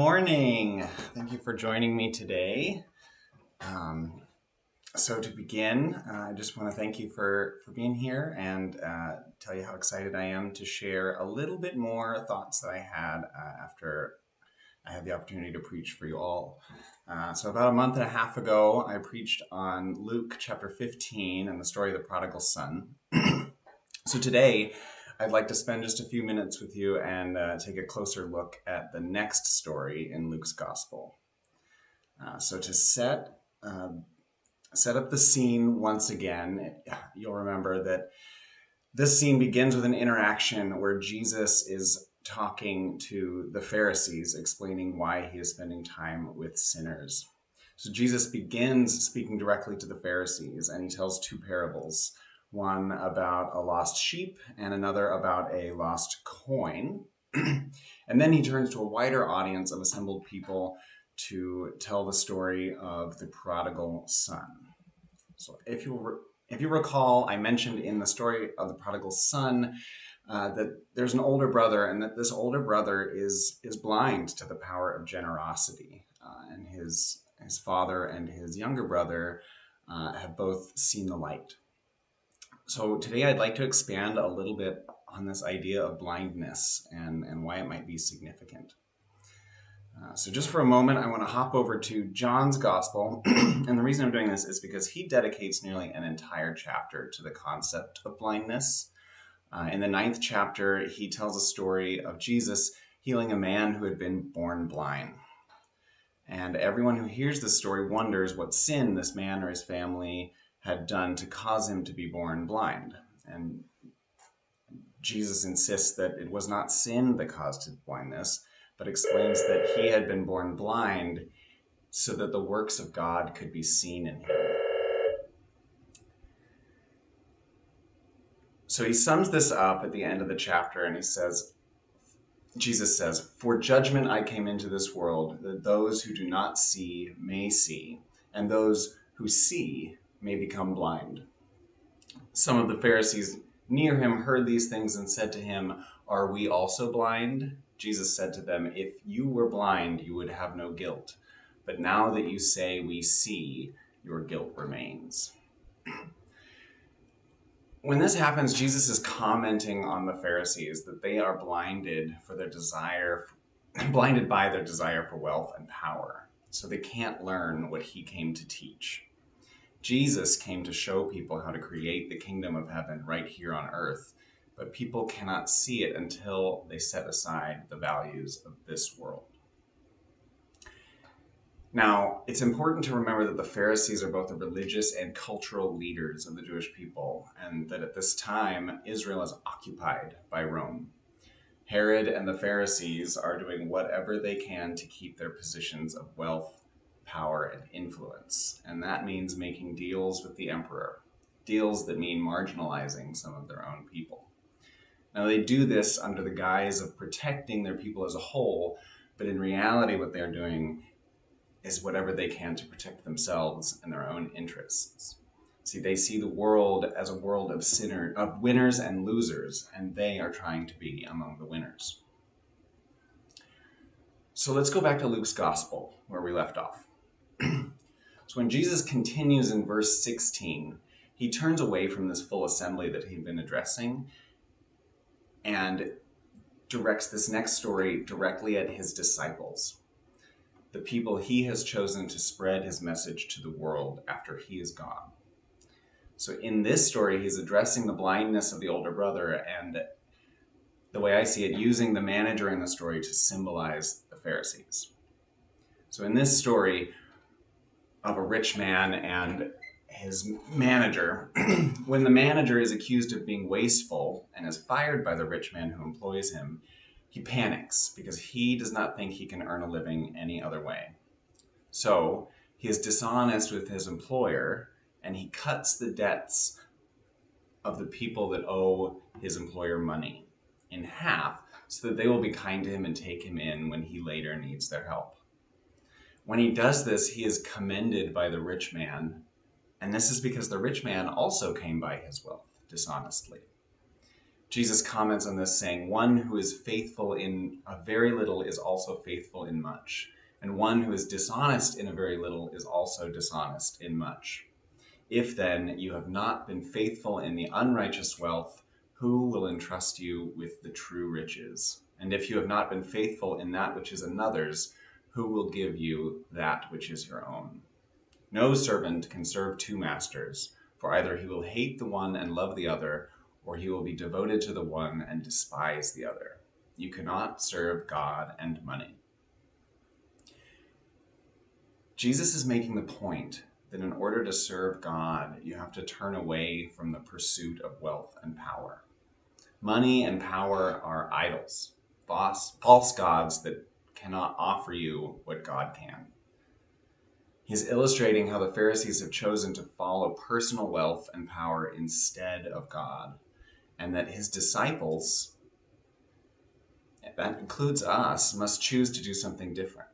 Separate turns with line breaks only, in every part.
morning. Thank you for joining me today. So to begin, I just want to thank you for being here and tell you how excited I am to share a little bit more thoughts that I had after I had the opportunity to preach for you all. So about a month and a half ago, I preached on Luke chapter 15 and the story of the prodigal son. So today, I'd like to spend just a few minutes with you and take a closer look at the next story in Luke's gospel. So to set up the scene once again, you'll remember that this scene begins with an interaction where Jesus is talking to the Pharisees, explaining why he is spending time with sinners. So Jesus begins speaking directly to the Pharisees, and he tells two parables. One about a lost sheep and another about a lost coin. And then he turns to a wider audience of assembled people to tell the story of the prodigal son. So if you recall, I mentioned in the story of the prodigal son that there's an older brother, and that this older brother is blind to the power of generosity. And his father and his younger brother have both seen the light. So today I'd like to expand a little bit on this idea of blindness and why it might be significant. So just for a moment, I want to hop over to John's gospel. And the reason I'm doing this is because he dedicates nearly an entire chapter to the concept of blindness. In the 9th chapter, he tells a story of Jesus healing a man who had been born blind. And everyone who hears this story wonders what sin this man or his family had done to cause him to be born blind. And Jesus insists that it was not sin that caused his blindness, but explains that he had been born blind so that the works of God could be seen in him. So he sums this up at the end of the chapter, and Jesus says, "For judgment I came into this world, that those who do not see may see, and those who see may become blind." Some of the Pharisees near him heard these things and said to him, "Are we also blind?" Jesus said to them, "If you were blind, you would have no guilt. But now that you say we see, your guilt remains." When this happens, Jesus is commenting on the Pharisees that they are blinded by their desire for wealth and power. So they can't learn what he came to teach. Jesus came to show people how to create the kingdom of heaven right here on earth, but people cannot see it until they set aside the values of this world. Now, it's important to remember that the Pharisees are both the religious and cultural leaders of the Jewish people, and that at this time, Israel is occupied by Rome. Herod and the Pharisees are doing whatever they can to keep their positions of wealth, power, and influence. And that means making deals with the emperor, deals that mean marginalizing some of their own people. Now, they do this under the guise of protecting their people as a whole, but in reality, what they're doing is whatever they can to protect themselves and their own interests. See, they see the world as a world of winners and losers, and they are trying to be among the winners. So let's go back to Luke's gospel, where we left off. So when Jesus continues in verse 16, he turns away from this full assembly that he'd been addressing and directs this next story directly at his disciples, the people he has chosen to spread his message to the world after he is gone. So in this story, he's addressing the blindness of the older brother, and the way I see it, using the manager in the story to symbolize the Pharisees. So in this story of a rich man and his manager, when the manager is accused of being wasteful and is fired by the rich man who employs him, he panics because he does not think he can earn a living any other way. So he is dishonest with his employer, and he cuts the debts of the people that owe his employer money in half so that they will be kind to him and take him in when he later needs their help. When he does this, he is commended by the rich man, and this is because the rich man also came by his wealth dishonestly. Jesus comments on this saying, "One who is faithful in a very little is also faithful in much, and one who is dishonest in a very little is also dishonest in much. If then you have not been faithful in the unrighteous wealth, who will entrust you with the true riches? And if you have not been faithful in that which is another's, who will give you that which is your own? No servant can serve two masters, for either he will hate the one and love the other, or he will be devoted to the one and despise the other. You cannot serve God and money." Jesus is making the point that in order to serve God, you have to turn away from the pursuit of wealth and power. Money and power are idols, false gods that cannot offer you what God can. He's illustrating how the Pharisees have chosen to follow personal wealth and power instead of God, and that his disciples, that includes us, must choose to do something different.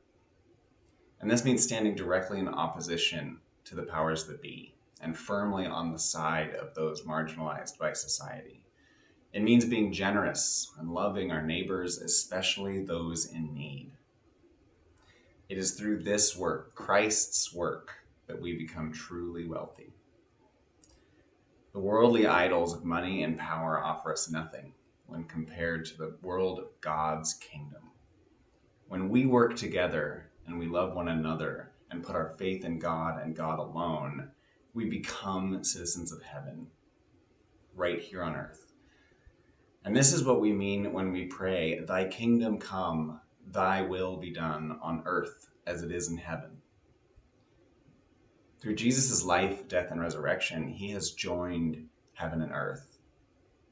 And this means standing directly in opposition to the powers that be and firmly on the side of those marginalized by society. It means being generous and loving our neighbors, especially those in need. It is through this work, Christ's work, that we become truly wealthy. The worldly idols of money and power offer us nothing when compared to the world of God's kingdom. When we work together and we love one another and put our faith in God and God alone, we become citizens of heaven, right here on earth. And this is what we mean when we pray, "Thy kingdom come, thy will be done on earth as it is in heaven." Through Jesus' life, death, and resurrection, he has joined heaven and earth.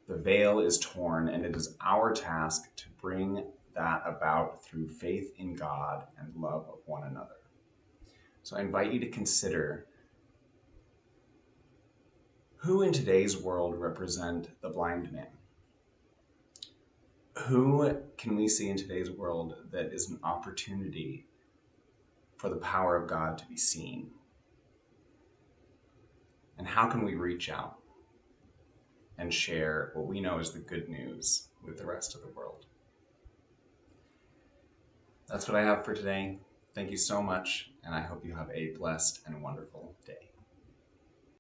The veil is torn, and it is our task to bring that about through faith in God and love of one another. So I invite you to consider, who in today's world represent the blind man? Who can we see in today's world that is an opportunity for the power of God to be seen? And how can we reach out and share what we know is the good news with the rest of the world? That's what I have for today. Thank you so much, and I hope you have a blessed and wonderful day.